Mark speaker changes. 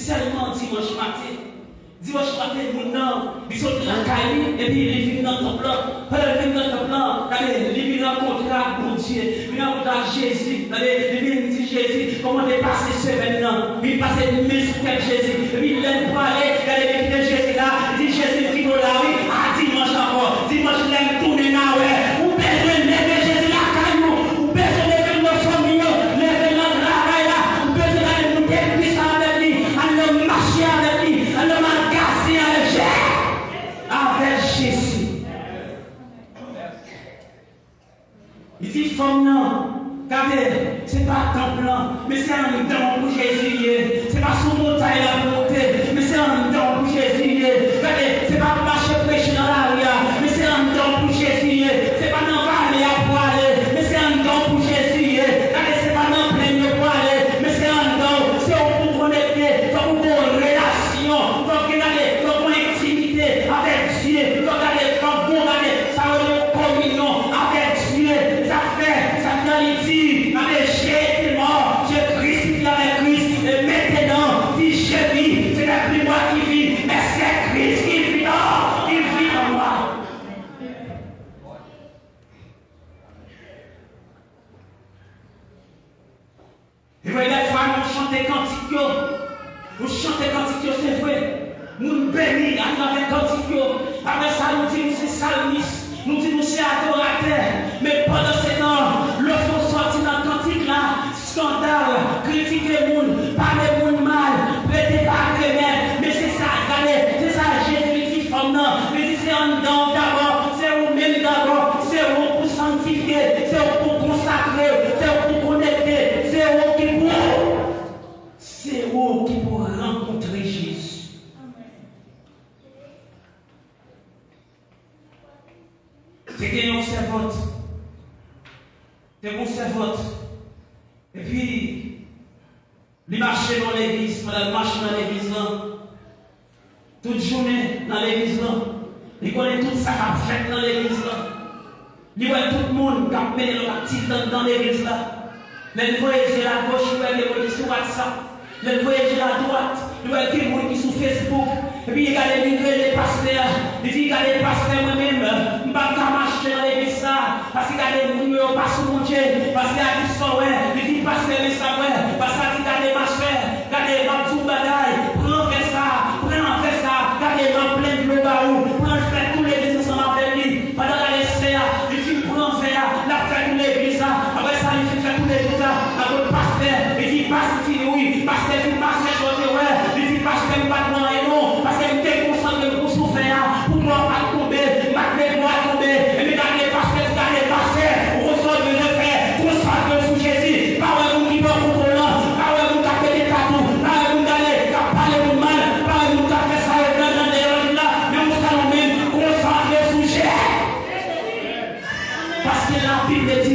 Speaker 1: seulement dimanche matin. Dimanche matin, mon nom, il sort de la caille, et puis il vient dans ton plan. Il vient dans ton plan, il vient rencontrer mon Dieu, il vient rencontrer Jésus, il vient dire Jésus, comment dépasser ce maintenant. Il passe une mise sur Jésus, et puis il l'aime pour aller, il dit Jésus là, il dit Jésus qui va là, oui, à dimanche encore. Dimanche, il aime tourner là, ouais. Ou besoin de lever Jésus là, caillou, ou besoin de lever nos familles, lever notre travail là, ou besoin d'aller nous dépuisser avec lui, aller marcher avec lui, aller magaser avec Jésus. Il dit, femme non, regardez, ce n'est pas ton plan, mais c'est un don pour Jésus. Ce n'est pas son montagne la volonté, mais c'est un don pour Jésus. Regardez, ce n'est pas marcher prêcher dans la rue, mais c'est un don pour Jésus. Ce n'est pas dans la vallée à poiler, mais c'est un don pour Jésus. Regardez, ce n'est pas dans la plaine de poiler, mais c'est un don. C'est pour connecter, pour une relation, pour une intimité avec Dieu, pour regarder, ça va une communion avec Dieu. Ça fait dit, j'ai été mort, j'ai crucifié avec Christ, et maintenant, si je vis, ce n'est plus moi qui vis, mais c'est Christ qui vit en moi. Et voyez, les fois, nous chantons cantiques, c'est vrai. Nous bénissons à travers cantiques. Après ça, nous disons c'est salmiste, nous disons c'est adorateur. Mais pendant ce temps, lorsqu'on sortit dans le cantique là, scandale, critiquer les gens, parler les gens mal, prêter pas de mais c'est ça, regardez, c'est ça, Jésus dit, femme non, mais c'est en dedans d'abord, c'est vous-même d'abord, c'est vous pour sanctifier, c'est vous pour consacrer, c'est vous pour connecter, c'est vous qui pour rencontrer Jésus. C'est une servante. C'est mon servante. Et puis, il marchait dans l'église, il marche dans l'église là. Toute journée dans l'église là. Il connaît tout ça qu'a fait dans l'église là. Il voit tout le monde qui a mené l'actif dans l'église là. Il voyage à gauche, il voit les gens sur WhatsApp. Il voyage à droite, il voit des gens qui sont sur Facebook. Et puis il regarde les pasteurs. Il dit, regardez les pasteurs moi-même, je ne vais pas marcher dans l'église ça. Parce qu'il y a des gens qui passent sur mon Dieu. Parce qu'il y a des gens qui disent, pasteur, mais ça, ouais. Parce qu'il y a des machins, regardez les tout bagaille. Prends ça, regardez dans plein de l'eau, prends faire tous les églises ensemble avec lui. Pendant la sphère, il dit, prends faire, la fête de l'église ça. Après ça, il fait faire tous les églises ça. Avec le pasteur, il dit, pasteur, oui, pasteur, il dit, pasteur, ouais. Il dit, pasteur, pas de et non. Parce que je me concentre pour souffrir, pour moi pas tomber, malgré moi tomber, et me garder pasteur, on ressort de le faire, concentre sur Jésus, pas un qui va pour volant, pas un qui a fait des cadeaux, pas un qui a parlé de mal, pas un qui a fait ça et dans les là, mais on s'en même, concentre sur Jésus. Parce que la Bible dit,